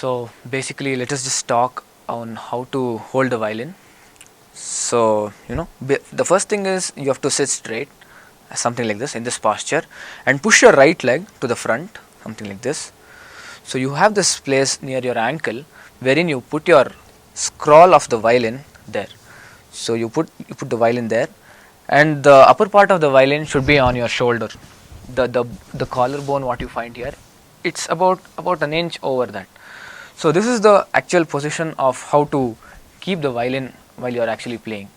So basically, let us just talk on how to hold the violin. So the first thing is you have to sit straight, something like this, in this posture, and push your right leg to the front, something like this. So you have this place near your ankle wherein you put your scroll of the violin there. So you put the violin there, and the upper part of the violin should be on your shoulder. The collarbone, what you find here, it's about an inch over that. So this is the actual position of how to keep the violin while you are actually playing.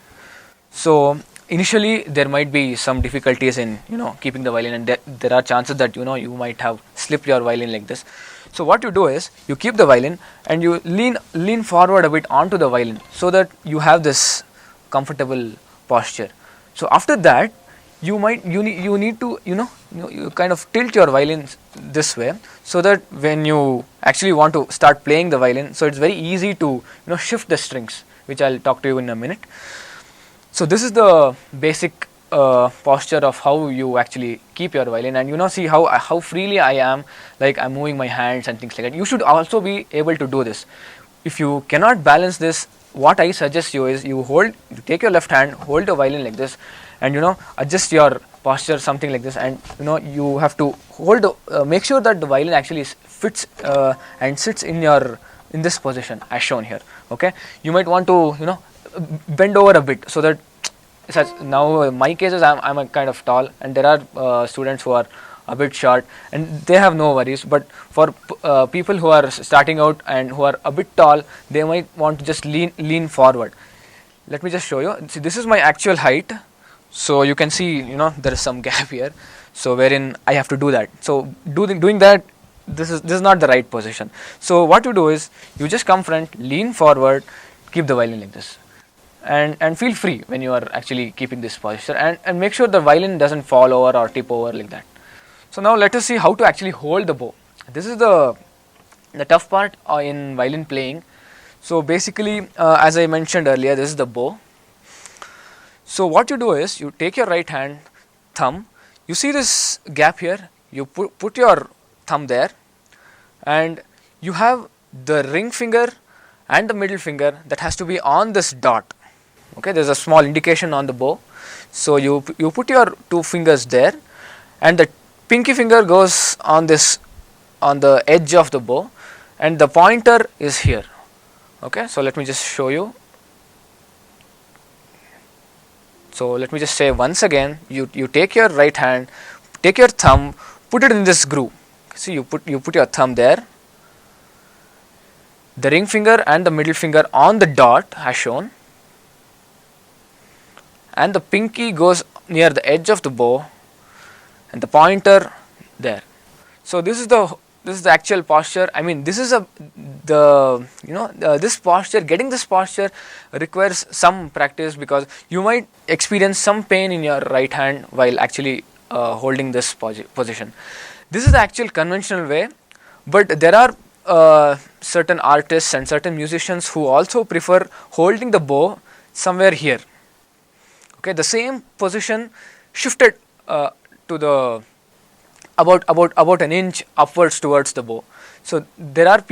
So initially there might be some difficulties in keeping the violin, and there are chances that you might have slipped your violin like this. So what you do is you keep the violin and you lean forward a bit onto the violin so that you have this comfortable posture. So after that you need to you kind of tilt your violin this way, so that when you actually want to start playing the violin, so it's very easy to shift the strings, which I'll talk to you in a minute. So this is the basic posture of how you actually keep your violin, and see how freely I am, like I'm moving my hands and things like that. You should also be able to do this. If you cannot balance this, what I suggest you is you take your left hand, hold the violin like this, and adjust your posture something like this, and you have to make sure that the violin actually fits and sits in this position as shown here. Okay, you might want to bend over a bit, so that now in my cases I'm a kind of tall, and there are students who are a bit short and they have no worries, but for people who are starting out and who are a bit tall, they might want to just lean forward. Let me just show you. See, this is my actual height, so you can see there is some gap here, so wherein I have to do that. So doing that, this is not the right position. So what you do is you just come front, lean forward, keep the violin like this, and feel free when you are actually keeping this posture, and make sure the violin doesn't fall over or tip over like that. So now let us see how to actually hold the bow. This is the tough part in violin playing. So basically, as I mentioned earlier, this is the bow. So what you do is you take your right hand thumb, you see this gap here, you put your thumb there, and you have the ring finger and the middle finger that has to be on this dot. Okay, there's a small indication on the bow, so you put your two fingers there, and the pinky finger goes on the edge of the bow, and the pointer is here. Okay, so let me just show you. So let me just say once again, you take your right hand, take your thumb, put it in this groove. See, you put your thumb there, the ring finger and the middle finger on the dot as shown, and the pinky goes near the edge of the bow, and the pointer there. So this is the actual posture. I mean, this is this posture. Getting this posture requires some practice, because you might experience some pain in your right hand while actually holding this position. This is the actual conventional way, but there are certain artists and certain musicians who also prefer holding the bow somewhere here. Okay, the same position shifted to the about an inch upwards towards the bow. So there are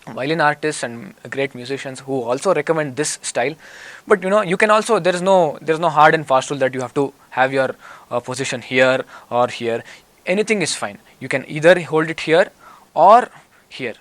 violin artists and great musicians who also recommend this style, but you can also, there is no hard and fast rule that you have to have your position here or here. Anything is fine. You can either hold it here or here.